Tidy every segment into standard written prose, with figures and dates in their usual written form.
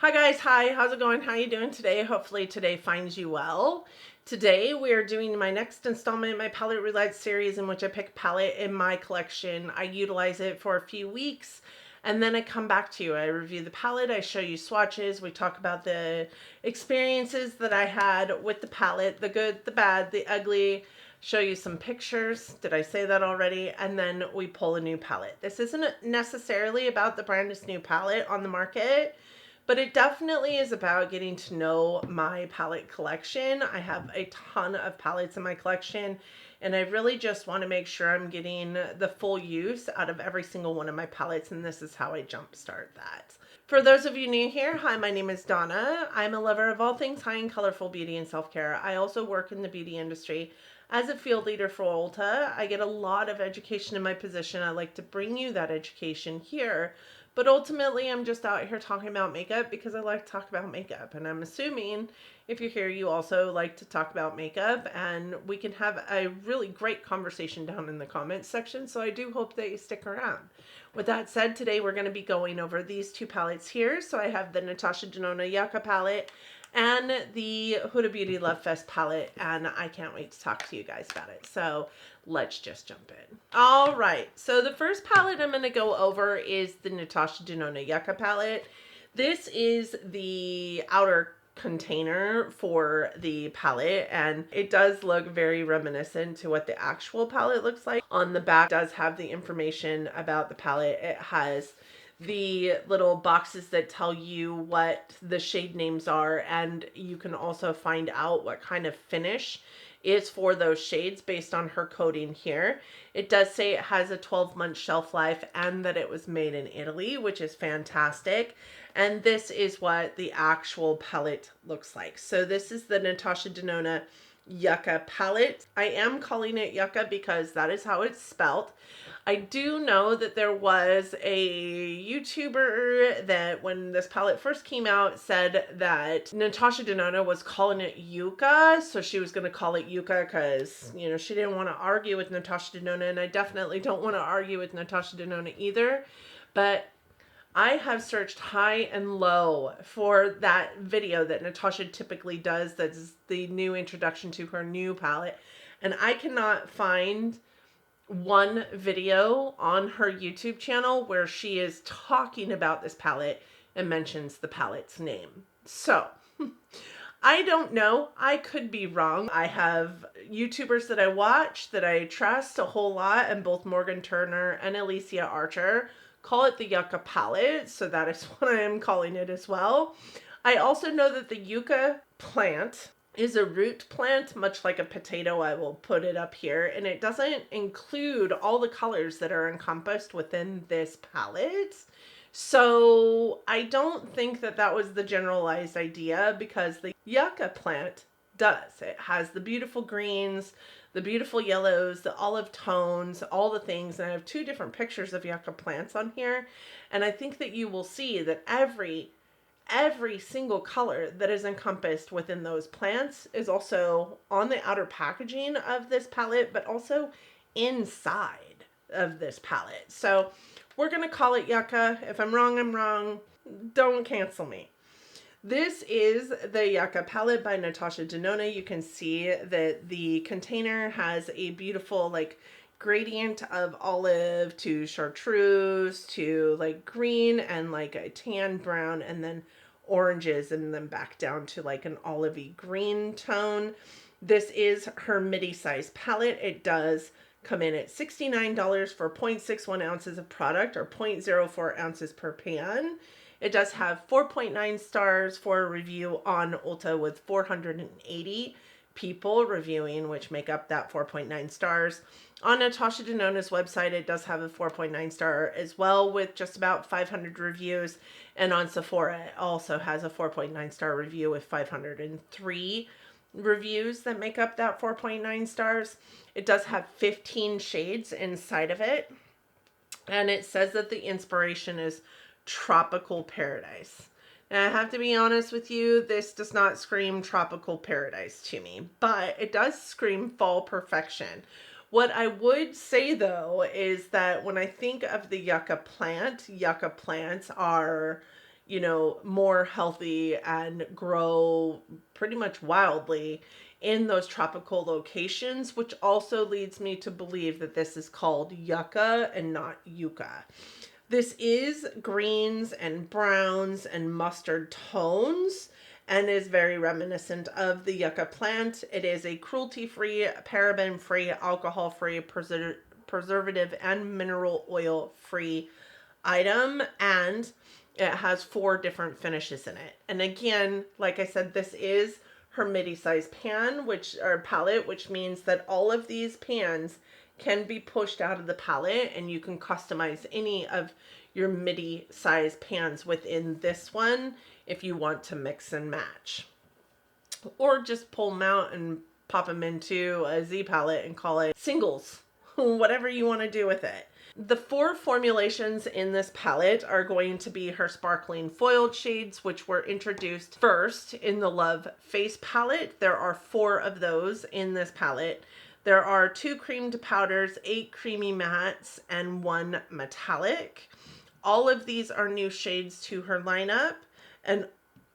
Hi guys, hi, how's it going? How you doing today? Hopefully today finds you well. Today we are doing my next installment in my palette roulette series in which I pick a palette in my collection. I utilize it for a few weeks and then I come back to you. I review the palette, I show you swatches, we talk about the experiences that I had with the palette, the good, the bad, the ugly, show you some pictures. Did I say that already? And then we pull a new palette. This isn't necessarily about the brandest new palette on the market, but it definitely is about getting to know my palette collection. I have a ton of palettes in my collection, and I really just want to make sure I'm getting the full use out of every single one of my palettes, and this is how I jumpstart that. For those of you new here, hi, my name is Donna. I'm a lover of all things high and colorful beauty and self-care. I also work in the beauty industry as a field leader for Ulta. I get a lot of education in my position. I like to bring you that education here. But ultimately, I'm just out here talking about makeup because I like to talk about makeup. And I'm assuming if you're here, you also like to talk about makeup. And we can have a really great conversation down in the comments section. So I do hope that you stick around. With that said, today we're going to be going over these two palettes here. So I have the NATASHA DENONA YUCCA palette and the Huda Beauty Lovefest palette, and I can't wait to talk to you guys about it. So let's just jump in. All right, so the first palette I'm going to go over is the NATASHA DENONA YUCCA palette. This is the outer container for the palette, and it does look very reminiscent to what the actual palette looks like. On the back, it does have the information about the palette. It has the little boxes that tell you what the shade names are, and you can also find out what kind of finish is for those shades based on her coding here. It does say it has a 12-month shelf life and that it was made in Italy, which is fantastic. And this is what the actual palette looks like. So this is the NATASHA DENONA Yucca palette. I am calling it Yucca because that is how it's spelled. I do know that there was a YouTuber that when this palette first came out said that NATASHA DENONA was calling it Yucca, so she was going to call it Yucca because, you know, she didn't want to argue with NATASHA DENONA, and I definitely don't want to argue with NATASHA DENONA either, but I have searched high and low for that video that Natasha typically does. That's the new introduction to her new palette. And I cannot find one video on her YouTube channel where she is talking about this palette and mentions the palette's name. So I don't know. I could be wrong. I have YouTubers that I watch that I trust a whole lot, and both Morgan Turner and Alicia Archer call it the Yucca palette, so that is what I am calling it as well. I also know that the Yucca plant is a root plant, much like a potato. I will put it up here, and it doesn't include all the colors that are encompassed within this palette. So I don't think that that was the generalized idea, because the Yucca plant does. It has the beautiful greens, the beautiful yellows, the olive tones, all the things. And I have two different pictures of yucca plants on here. And I think that you will see that every single color that is encompassed within those plants is also on the outer packaging of this palette, but also inside of this palette. So we're going to call it Yucca. If I'm wrong, I'm wrong. Don't cancel me. This is the Yucca palette by NATASHA DENONA. You can see that the container has a beautiful like gradient of olive to chartreuse to like green and like a tan brown and then oranges and then back down to like an olivey green tone. This is her midi size palette. It does come in at $69 for 0.61 ounces of product, or 0.04 ounces per pan. It does have 4.9 stars for a review on Ulta, with 480 people reviewing, which make up that 4.9 stars. On NATASHA DENONA's website, it does have a 4.9 star as well, with just about 500 reviews. And on Sephora, it also has a 4.9 star review with 503 reviews that make up that 4.9 stars. It does have 15 shades inside of it. And it says that the inspiration is Tropical Paradise. Now, I have to be honest with you, this does not scream Tropical Paradise to me, but it does scream fall perfection. What I would say though is that when I think of the yucca plant, yucca plants are, you know, more healthy and grow pretty much wildly in those tropical locations, which also leads me to believe that this is called yucca and not yucca. This is greens and browns and mustard tones and is very reminiscent of the yucca plant. It is a cruelty-free, paraben-free, alcohol-free, preservative, and mineral oil-free item, and it has 4 different finishes in it. And again, like I said, this is her midi size pan, or palette, which means that all of these pans can be pushed out of the palette and you can customize any of your midi size pans within this one if you want to mix and match. Or just pull them out and pop them into a Z palette and call it singles, whatever you want to do with it. The 4 formulations in this palette are going to be her sparkling foiled shades, which were introduced first in the Love Face palette. There are 4 of those in this palette. There are 2 creamed powders, 8 creamy mattes, and 1 metallic. All of these are new shades to her lineup, and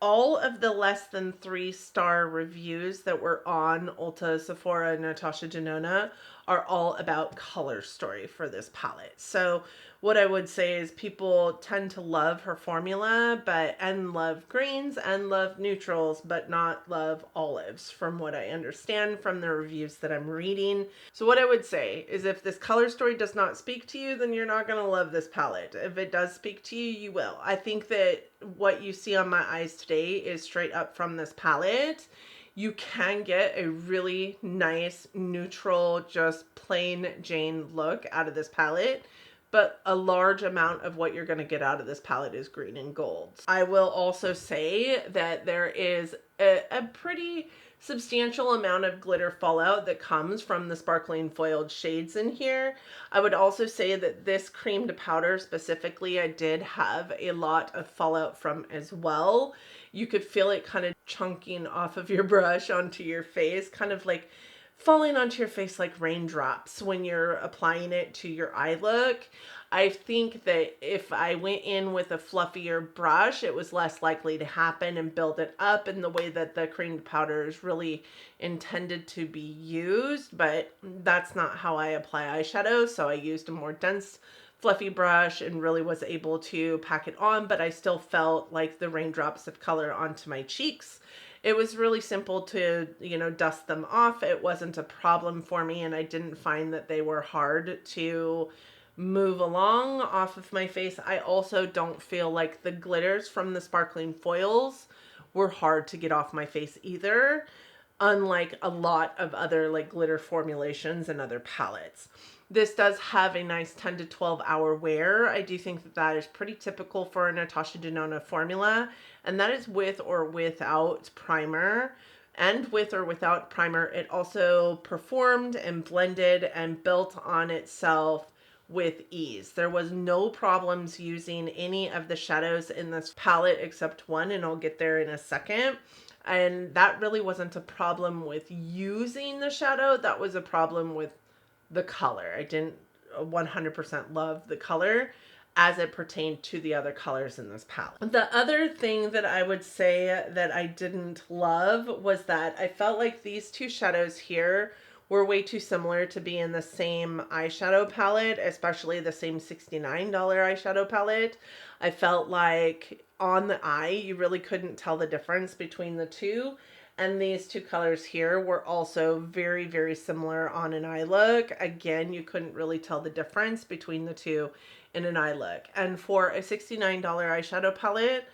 all of the less than 3-star reviews that were on Ulta, Sephora, Natasha Denona are all about color story for this palette. So what I would say is people tend to love her formula, and love greens and love neutrals, but not love olives, from what I understand from the reviews that I'm reading. So what I would say is if this color story does not speak to you, then you're not going to love this palette. If it does speak to you, you will. I think that what you see on my eyes today is straight up from this palette. You can get a really nice, neutral, just plain Jane look out of this palette, but a large amount of what you're going to get out of this palette is green and gold. I will also say that there is a pretty substantial amount of glitter fallout that comes from the sparkling foiled shades in here. I would also say that this creamed powder specifically, I did have a lot of fallout from as well. You could feel it kind of chunking off of your brush onto your face, kind of like falling onto your face like raindrops when you're applying it to your eye look. I think that if I went in with a fluffier brush, it was less likely to happen and build it up in the way that the creamed powder is really intended to be used, but that's not how I apply eyeshadow. So I used a more dense, fluffy brush and really was able to pack it on, but I still felt like the raindrops of color onto my cheeks. It was really simple to, dust them off. It wasn't a problem for me, and I didn't find that they were hard to move along off of my face. I also don't feel like the glitters from the sparkling foils were hard to get off my face either, unlike a lot of other like glitter formulations and other palettes. This does have a nice 10 to 12 hour wear. I do think that that is pretty typical for a Natasha Denona formula, and that is with or without primer. And with or without primer, it also performed and blended and built on itself with ease. There was no problems using any of the shadows in this palette except one, and I'll get there in a second. And that really wasn't a problem with using the shadow. That was a problem with the color. I didn't 100% love the color as it pertained to the other colors in this palette. The other thing that I would say that I didn't love was that I felt like these 2 shadows here were way too similar to be in the same eyeshadow palette, especially the same $69 eyeshadow palette. I felt like on the eye, you really couldn't tell the difference between the 2. And these 2 colors here were also very, very similar on an eye look. Again, you couldn't really tell the difference between the 2 in an eye look. And for a $69 eyeshadow palette,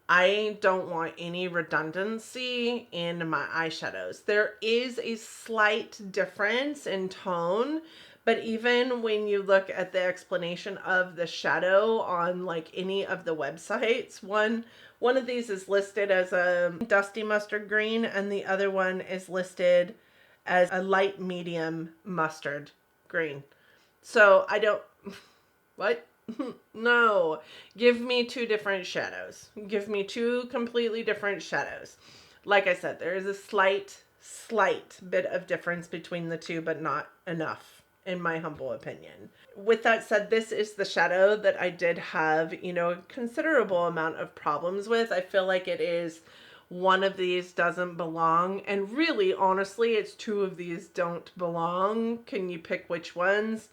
I don't want any redundancy in my eyeshadows. There is a slight difference in tone, but even when you look at the explanation of the shadow on like any of the websites, one of these is listed as a dusty mustard green and the other one is listed as a light medium mustard green. So I don't, what? No, give me 2 different shadows. Give me 2 completely different shadows. Like I said, there is a slight bit of difference between the 2, but not enough, in my humble opinion. With that said, this is the shadow that I did have, a considerable amount of problems with. I feel like it is one of these doesn't belong, and really, honestly, it's two of these don't belong. Can you pick which ones?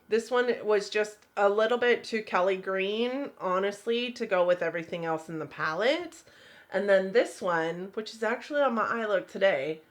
This one was just a little bit too Kelly green, honestly, to go with everything else in the palette. And then this one, which is actually on my eye look today,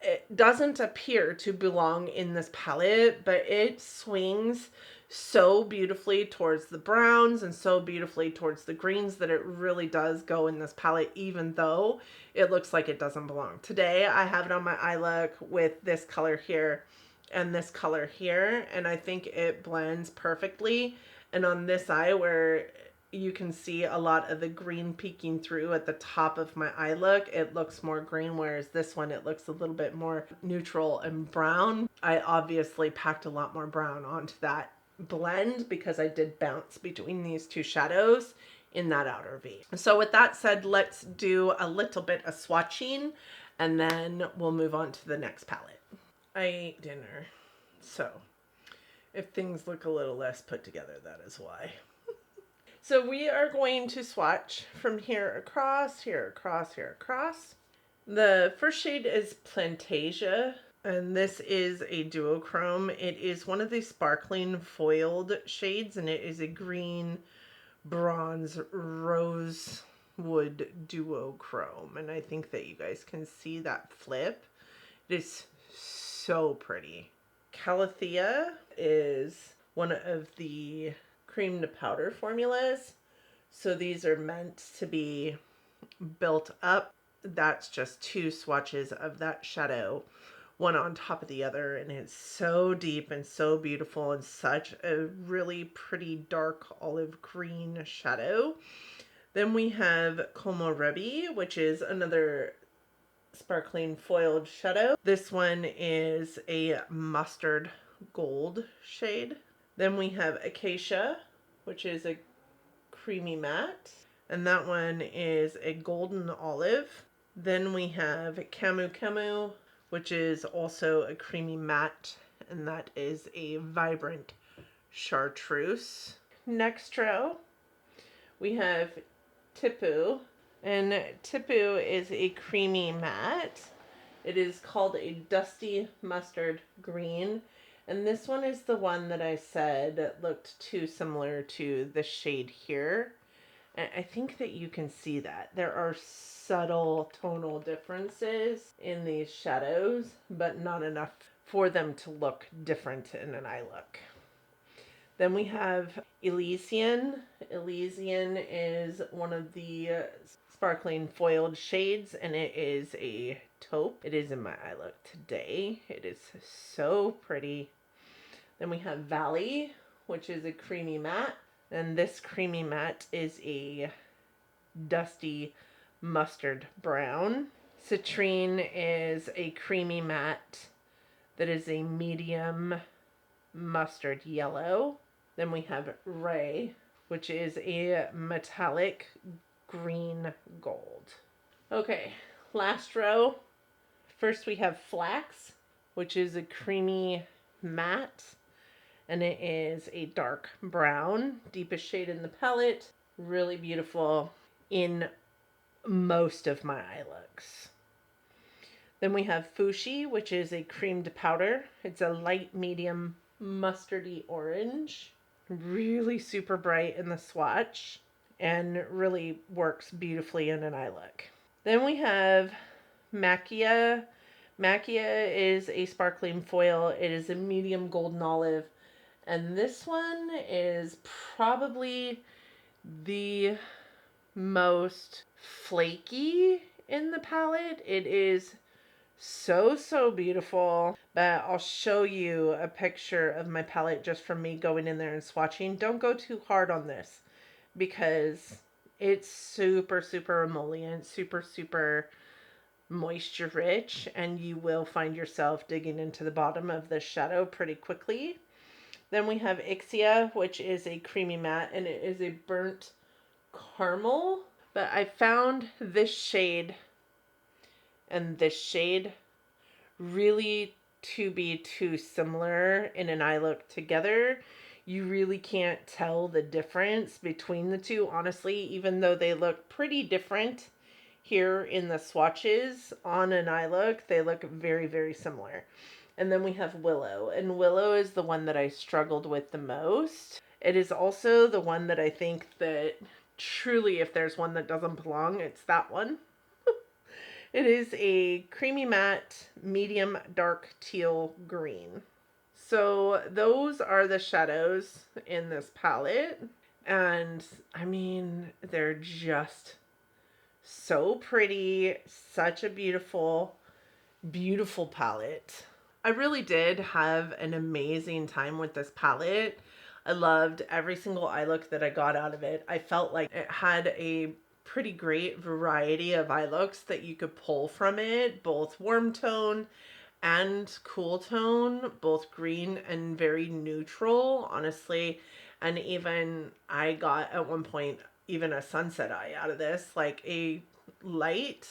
it doesn't appear to belong in this palette, but it swings so beautifully towards the browns and so beautifully towards the greens that it really does go in this palette, even though it looks like it doesn't belong. Today, I have it on my eye look with this color here and this color here, and I think it blends perfectly. And on this eye, where you can see a lot of the green peeking through at the top of my eye look, it looks more green, whereas this one, it looks a little bit more neutral and brown. I obviously packed a lot more brown onto that blend because I did bounce between these two shadows in that outer V. So with that said, let's do a little bit of swatching and then we'll move on to the next palette. I ate dinner, so if things look a little less put together, that is why. So we are going to swatch from here across, here across, here across. The first shade is Plantasia, and this is a duochrome. It is one of the sparkling foiled shades, and it is a green, bronze, rosewood duochrome. And I think that you guys can see that flip. It is so pretty. Calathea is one of the cream to powder formulas. So these are meant to be built up. That's just two swatches of that shadow, one on top of the other, and it's so deep and so beautiful and such a really pretty dark olive green shadow. Then we have Komorebi, which is another sparkling foiled shadow. This one is a mustard gold shade. Then we have Acacia, which is a creamy matte, and that one is a golden olive. Then we have Camu Camu, which is also a creamy matte, and that is a vibrant chartreuse. Next row, we have Tipu, and Tipu is a creamy matte. It is called a dusty mustard green. And this one is the one that I said looked too similar to the shade here. And I think that you can see that. There are subtle tonal differences in these shadows, but not enough for them to look different in an eye look. Then we have Elysian. Elysian is one of the sparkling foiled shades, and it is a taupe. It is in my eye look today. It is so pretty. Then we have Valley, which is a creamy matte. And this creamy matte is a dusty mustard brown. Citrine is a creamy matte that is a medium mustard yellow. Then we have Ray, which is a metallic green gold. Okay, last row. First we have Flax, which is a creamy matte, and it is a dark brown, deepest shade in the palette. Really beautiful in most of my eye looks. Then we have Fushi, which is a cream to powder. It's a light medium mustardy orange. Really super bright in the swatch and really works beautifully in an eye look. Then we have Macchia. Macchia is a sparkling foil. It is a medium golden olive. And this one is probably the most flaky in the palette. It is so beautiful, but I'll show you a picture of my palette just from me going in there and swatching. Don't go too hard on this because it's super emollient, super moisture rich, and you will find yourself digging into the bottom of the shadow pretty quickly. Then we have Ixia, which is a creamy matte, and it is a burnt caramel. But I found this shade and this shade really to be too similar in an eye look together. You really can't tell the difference between the two, honestly, even though they look pretty different here in the swatches on an eye look. They look very, very similar. And then we have Willow, and Willow is the one that I struggled with the most. It is also the one that I think that truly, if there's one that doesn't belong, it's that one. It is a creamy matte, medium dark teal green. So those are the shadows in this palette. And I mean, they're just so pretty. Such a beautiful, beautiful palette. I really did have an amazing time with this palette. I loved every single eye look that I got out of it. I felt like it had a pretty great variety of eye looks that you could pull from it, both warm tone and cool tone, both green and very neutral, honestly. And even I got at one point even a sunset eye out of this, like a light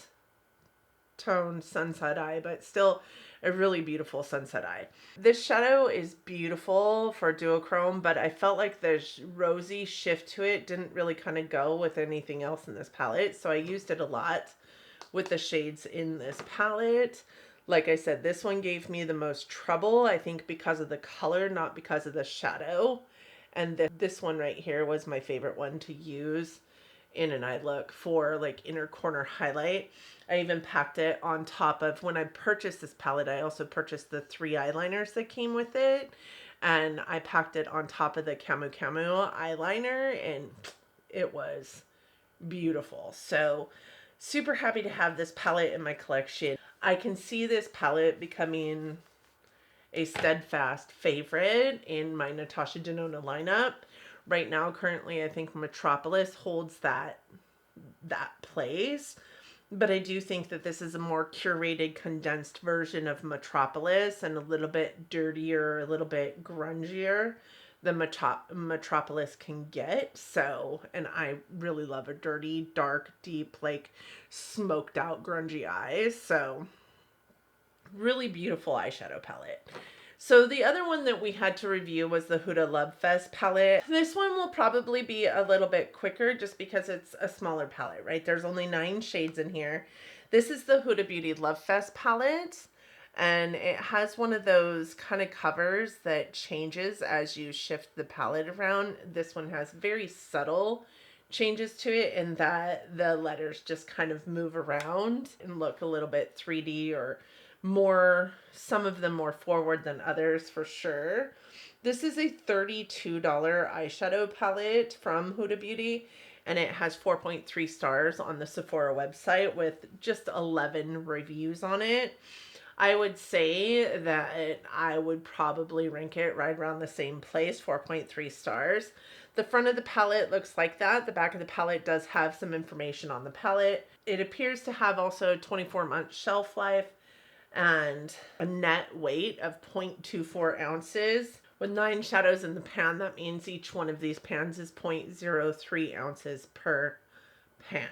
toned sunset eye, but still a really beautiful sunset eye. This shadow is beautiful for duochrome, but I felt like the rosy shift to it didn't really kind of go with anything else in this palette, so I used it a lot with the shades in this palette. Like I said, this one gave me the most trouble, I think because of the color, not because of the shadow. And this one right here was my favorite one to use in an eye look for like inner corner highlight. I even packed it on top of, when I purchased this palette, I also purchased the 3 eyeliners that came with it. And I packed it on top of the Camu Camu eyeliner, and it was beautiful. So super happy to have this palette in my collection. I can see this palette becoming a steadfast favorite in my Natasha Denona lineup. Right now, currently, I think Metropolis holds that place. But I do think that this is a more curated, condensed version of Metropolis and a little bit dirtier, a little bit grungier than Metropolis can get. So, and I really love a dirty, dark, deep, like smoked out, grungy eyes. So, really beautiful eyeshadow palette. So the other one that we had to review was the Huda Lovefest palette. This one will probably be a little bit quicker just because it's a smaller palette, right? There's only 9 shades in here. This is the Huda Beauty Lovefest palette, and it has one of those kind of covers that changes as you shift the palette around. This one has very subtle changes to it in that the letters just kind of move around and look a little bit 3D or more, some of them more forward than others for sure. This is a $32 eyeshadow palette from Huda Beauty, and it has 4.3 stars on the Sephora website with just 11 reviews on it. I would say that I would probably rank it right around the same place, 4.3 stars. The front of the palette looks like that. The back of the palette does have some information on the palette. It appears to have also a 24-month shelf life and a net weight of 0.24 ounces. With 9 shadows in the pan, that means each one of these pans is 0.03 ounces per pan.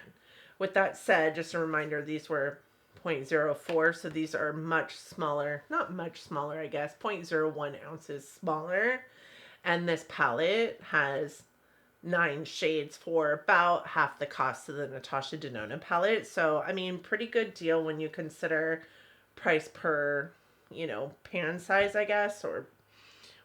With that said, just a reminder, these were 0.04, so these are much smaller, not much smaller, I guess, 0.01 ounces smaller. And this palette has 9 shades for about half the cost of the Natasha Denona palette. So, I mean, pretty good deal when you consider price per, pan size, I guess, or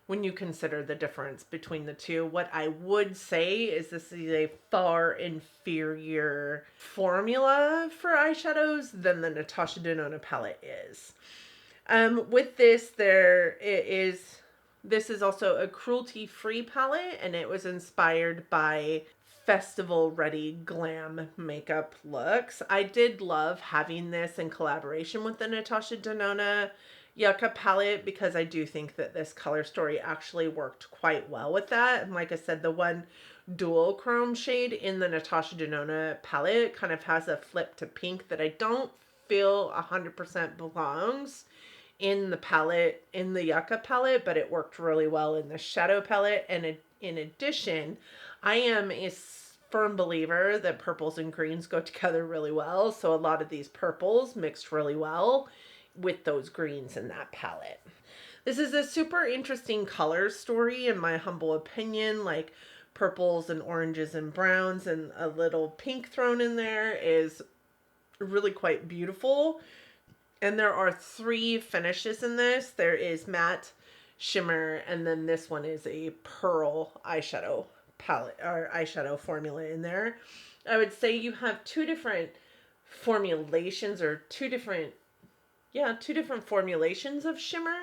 when you consider the difference between the two. What I would say is this is a far inferior formula for eyeshadows than the Natasha Denona palette is. With this, this is also a cruelty-free palette, and it was inspired by festival-ready glam makeup looks. I did love having this in collaboration with the Natasha Denona Yucca palette because I do think that this color story actually worked quite well with that. And like I said, the one dual chrome shade in the Natasha Denona palette kind of has a flip to pink that I don't feel 100% belongs in the palette, in the Yucca palette, but it worked really well in the shadow palette. And in addition, I am a firm believer that purples and greens go together really well. So a lot of these purples mixed really well with those greens in that palette. This is a super interesting color story in my humble opinion, like purples and oranges and browns and a little pink thrown in there is really quite beautiful. And there are 3 finishes in this. There is matte, shimmer, and then this one is a pearl eyeshadow palette or eyeshadow formula in there. I would say you have 2 different formulations or 2 different formulations of shimmer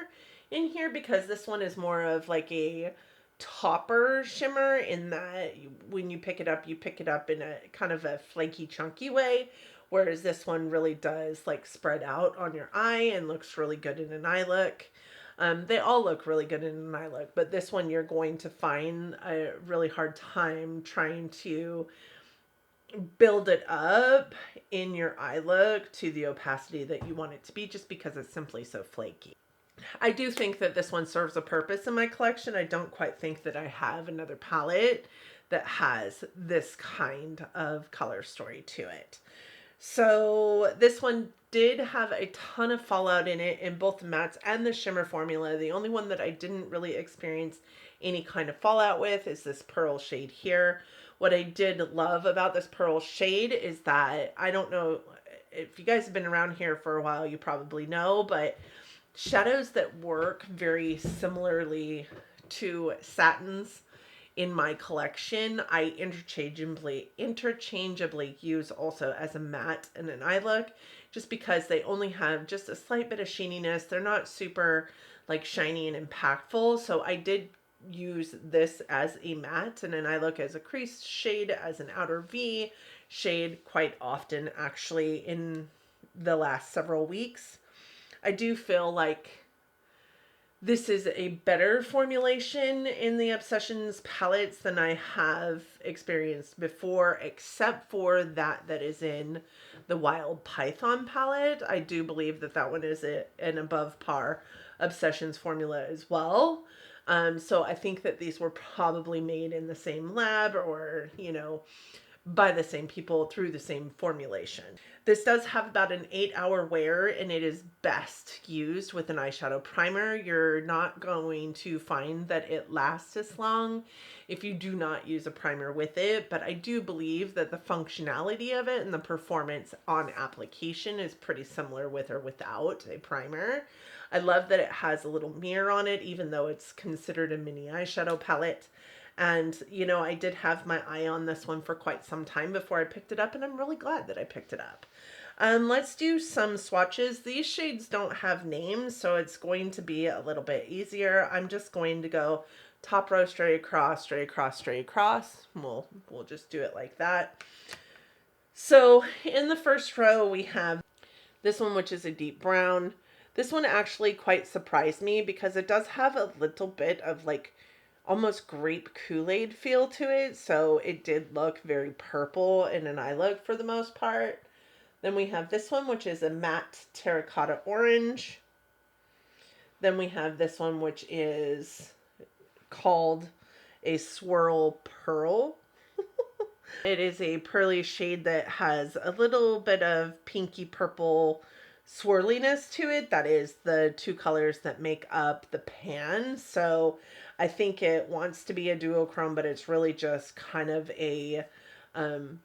in here, because this one is more of like a topper shimmer in that when you pick it up in a kind of a flaky, chunky way, whereas this one really does like spread out on your eye and looks really good in an eye look. They all look really good in an eye look, but this one you're going to find a really hard time trying to build it up in your eye look to the opacity that you want it to be, just because it's simply so flaky. I do think that this one serves a purpose in my collection. I don't quite think that I have another palette that has this kind of color story to it. So this one did have a ton of fallout in it in both the mattes and the shimmer formula. The only one that I didn't really experience any kind of fallout with is this pearl shade here. What I did love about this pearl shade is that, I don't know if you guys have been around here for a while, you probably know, but shadows that work very similarly to satins in my collection, I interchangeably use also as a matte and an eye look, just because they only have just a slight bit of sheeniness. They're not super like shiny and impactful. So I did use this as a matte and an eye look as a crease shade, as an outer V shade quite often actually in the last several weeks. I do feel like this is a better formulation in the Obsessions palettes than I have experienced before, except for that is in the Wild Python palette. I do believe that that one is an above par Obsessions formula as well. So I think that these were probably made in the same lab, or, you know, by the same people through the same formulation. This does have about an 8-hour wear, and it is best used with an eyeshadow primer. You're not going to find that it lasts as long if you do not use a primer with it, but I do believe that the functionality of it and the performance on application is pretty similar with or without a primer. I love that it has a little mirror on it, even though it's considered a mini eyeshadow palette. And, you know, I did have my eye on this one for quite some time before I picked it up, and I'm really glad that I picked it up. Let's do some swatches. These shades don't have names, so it's going to be a little bit easier. I'm just going to go top row straight across, straight across, straight across. We'll just do it like that. So in the first row, we have this one, which is a deep brown. This one actually quite surprised me because it does have a little bit of like almost grape Kool-Aid feel to it. So it did look very purple in an eye look for the most part. Then we have this one, which is a matte terracotta orange. Then we have this one, which is called a swirl pearl. It is a pearly shade that has a little bit of pinky purple swirliness to it. That is the two colors that make up the pan. So I think it wants to be a duochrome, but it's really just kind of a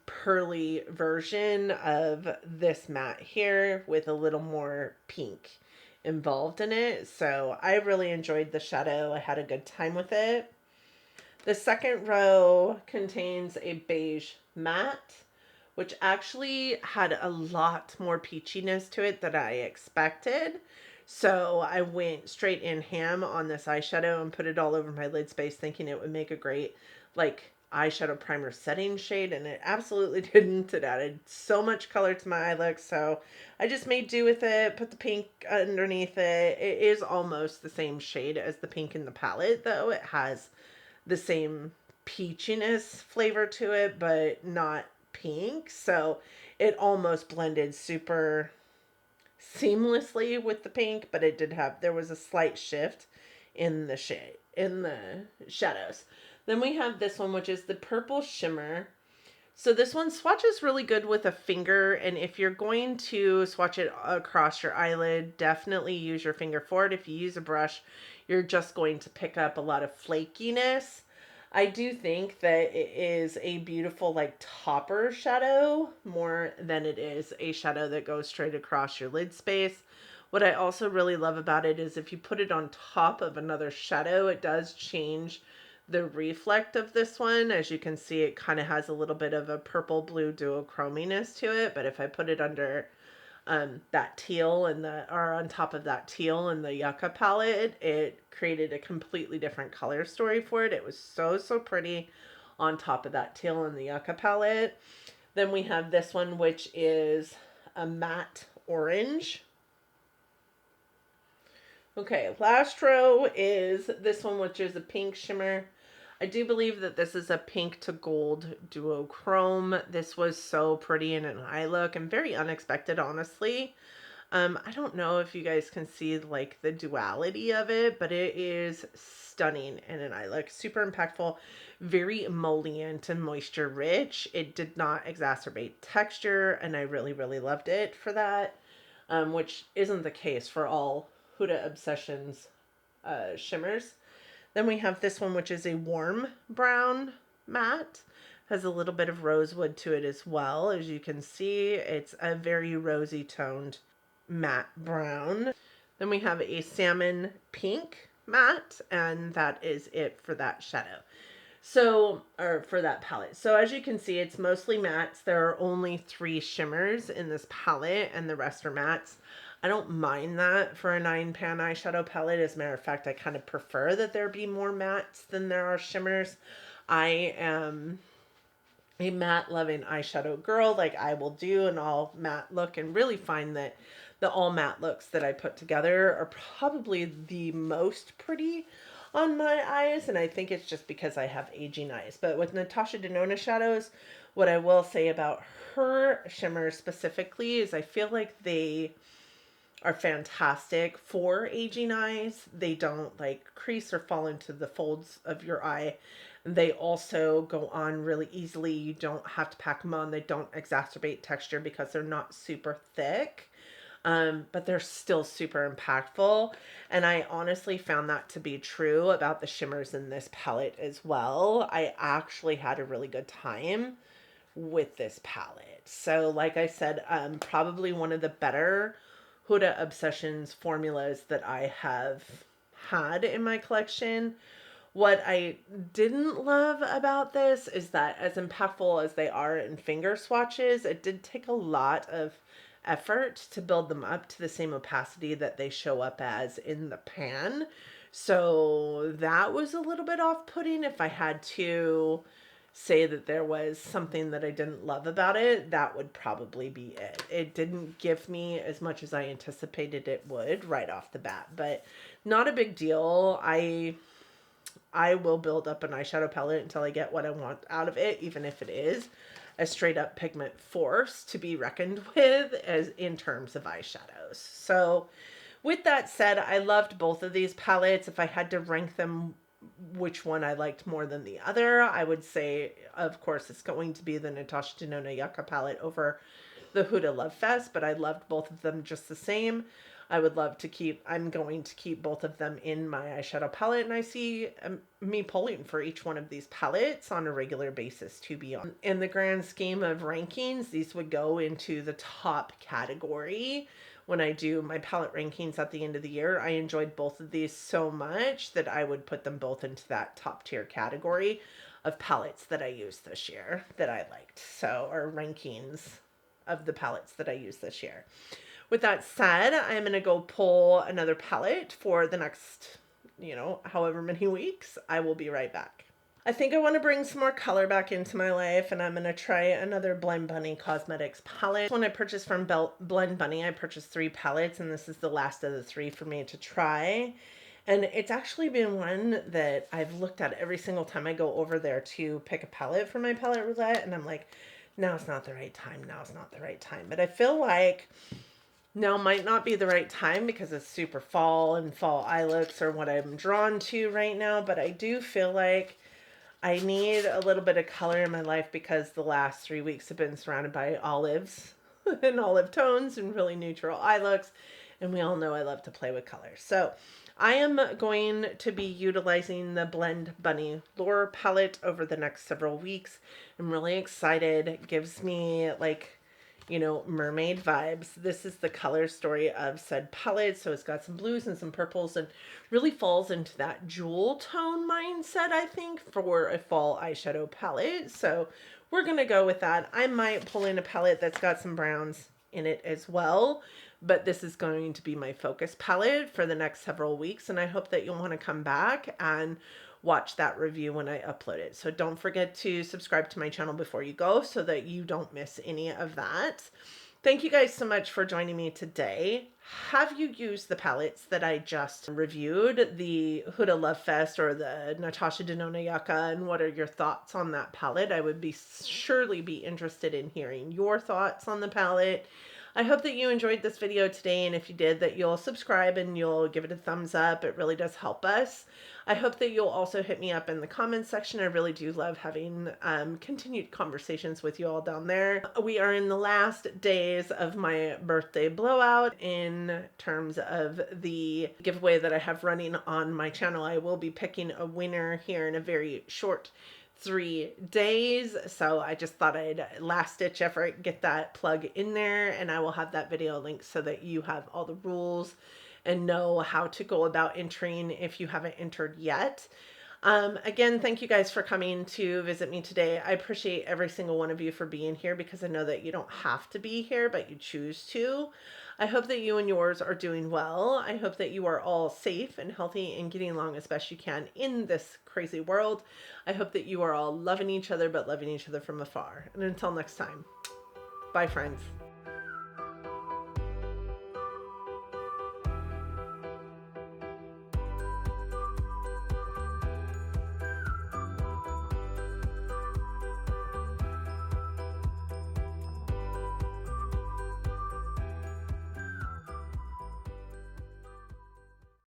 pearly version of this matte here with a little more pink involved in it. So I really enjoyed the shadow. I had a good time with it. The second row contains a beige matte, which actually had a lot more peachiness to it than I expected. So I went straight in ham on this eyeshadow and put it all over my lid space, thinking it would make a great like eyeshadow primer setting shade, and it absolutely didn't. It added so much color to my eye look, so I just made do with it, put the pink underneath it. It is almost the same shade as the pink in the palette, though. It has the same peachiness flavor to it, but not pink, so it almost blended super seamlessly with the pink, but it did have, there was a slight shift in the shade, in the shadows. Then we have this one, which is the purple shimmer, So this one swatches really good with a finger, and if you're going to swatch it across your eyelid, definitely use your finger for it. If you use a brush, you're just going to pick up a lot of flakiness. I do think that it is a beautiful like topper shadow more than it is a shadow that goes straight across your lid space. What I also really love about it is if you put it on top of another shadow, it does change the reflect of this one. As you can see, it kind of has a little bit of a purple blue duochrominess to it, but if I put it under that teal and or on top of that teal in the Yucca palette, it created a completely different color story for it. It was so pretty on top of that teal in the Yucca palette. Then we have this one, which is a matte orange. Okay, last row is this one, which is a pink shimmer. I do believe that this is a pink to gold duochrome. This was so pretty in an eye look and very unexpected, honestly. I don't know if you guys can see like the duality of it, but it is stunning in an eye look. Super impactful, very emollient and moisture rich. It did not exacerbate texture, and I really loved it for that, which isn't the case for all Huda Obsessions shimmers. Then we have this one, which is a warm brown matte. Has a little bit of rosewood to it as well. As you can see, it's a very rosy toned matte brown. Then we have a salmon pink matte, and that is it for that shadow. So, or for that palette. So as you can see, it's mostly mattes. There are only 3 shimmers in this palette, and the rest are mattes. I don't mind that for a 9-pan eyeshadow palette. As a matter of fact, I kind of prefer that there be more mattes than there are shimmers. I am a matte loving eyeshadow girl. Like, I will do an all matte look and really find that the all matte looks that I put together are probably the most pretty on my eyes, and I think it's just because I have aging eyes. But with NATASHA Denona shadows, what I will say about her shimmers specifically is I feel like they are fantastic for aging eyes. They don't like crease or fall into the folds of your eye. They also go on really easily. You don't have to pack them on. They don't exacerbate texture because they're not super thick. But they're still super impactful. And I honestly found that to be true about the shimmers in this palette as well. I actually had a really good time with this palette. So like I said, probably one of the better Huda Obsessions formulas that I have had in my collection. What I didn't love about this is that as impactful as they are in finger swatches, it did take a lot of effort to build them up to the same opacity that they show up as in the pan. So that was a little bit off-putting. If I had to say that there was something that I didn't love about it, that would probably be it. It didn't give me as much as I anticipated it would right off the bat, but not a big deal. I will build up an eyeshadow palette until I get what I want out of it, even if it is a straight up pigment force to be reckoned with as in terms of eyeshadows. So with that said, I loved both of these palettes. If I had to rank them which one I liked more than the other, I would say, of course, it's going to be the NATASHA Denona Yucca palette over the Huda Lovefest, but I loved both of them just the same. I'm going to keep both of them in my eyeshadow palette, and I see me pulling for each one of these palettes on a regular basis, to be honest. In the grand scheme of rankings, these would go into the top category. When I do my palette rankings at the end of the year, I enjoyed both of these so much that I would put them both into that top tier category of palettes that I used this year that I liked. So, or rankings of the palettes that I used this year. With that said, I'm going to go pull another palette for the next, however many weeks. I will be right back. I think I want to bring some more color back into my life, and I'm going to try another Blend Bunny Cosmetics palette. When I purchased from Blend Bunny, I purchased 3 palettes, and this is the last of the 3 for me to try. And it's actually been one that I've looked at every single time I go over there to pick a palette for my palette roulette, and I'm like, now's not the right time, now's not the right time. But I feel like now might not be the right time because it's super fall, and fall eye looks are what I'm drawn to right now, but I do feel like I need a little bit of color in my life because the last 3 weeks have been surrounded by olives and olive tones and really neutral eye looks. And we all know I love to play with colors. So I am going to be utilizing the Blend Bunny Lure palette over the next several weeks. I'm really excited. It gives me like, you know, mermaid vibes. This is the color story of said palette. So it's got some blues and some purples and really falls into that jewel tone mindset, I think, for a fall eyeshadow palette. So we're going to go with that. I might pull in a palette that's got some browns in it as well, but this is going to be my focus palette for the next several weeks. And I hope that you'll want to come back and watch that review when I upload it. So don't forget to subscribe to my channel before you go so that you don't miss any of that. Thank you guys so much for joining me today. Have you used the palettes that I just reviewed, the Huda Lovefest or the NATASHA Denona Yucca, and what are your thoughts on that palette? I would be surely be interested in hearing your thoughts on the palette. I hope that you enjoyed this video today, and if you did, that you'll subscribe and you'll give it a thumbs up. It really does help us. I hope that you'll also hit me up in the comments section. I really do love having continued conversations with you all down there. We are in the last days of my birthday blowout in terms of the giveaway that I have running on my channel. I will be picking a winner here in a very short 3 days. So I just thought I'd last ditch effort get that plug in there, and I will have that video linked so that you have all the rules and know how to go about entering if you haven't entered yet. Again, thank you guys for coming to visit me today. I appreciate every single one of you for being here because I know that you don't have to be here, but you choose to. I hope that you and yours are doing well. I hope that you are all safe and healthy and getting along as best you can in this crazy world. I hope that you are all loving each other, but loving each other from afar. And until next time, bye friends.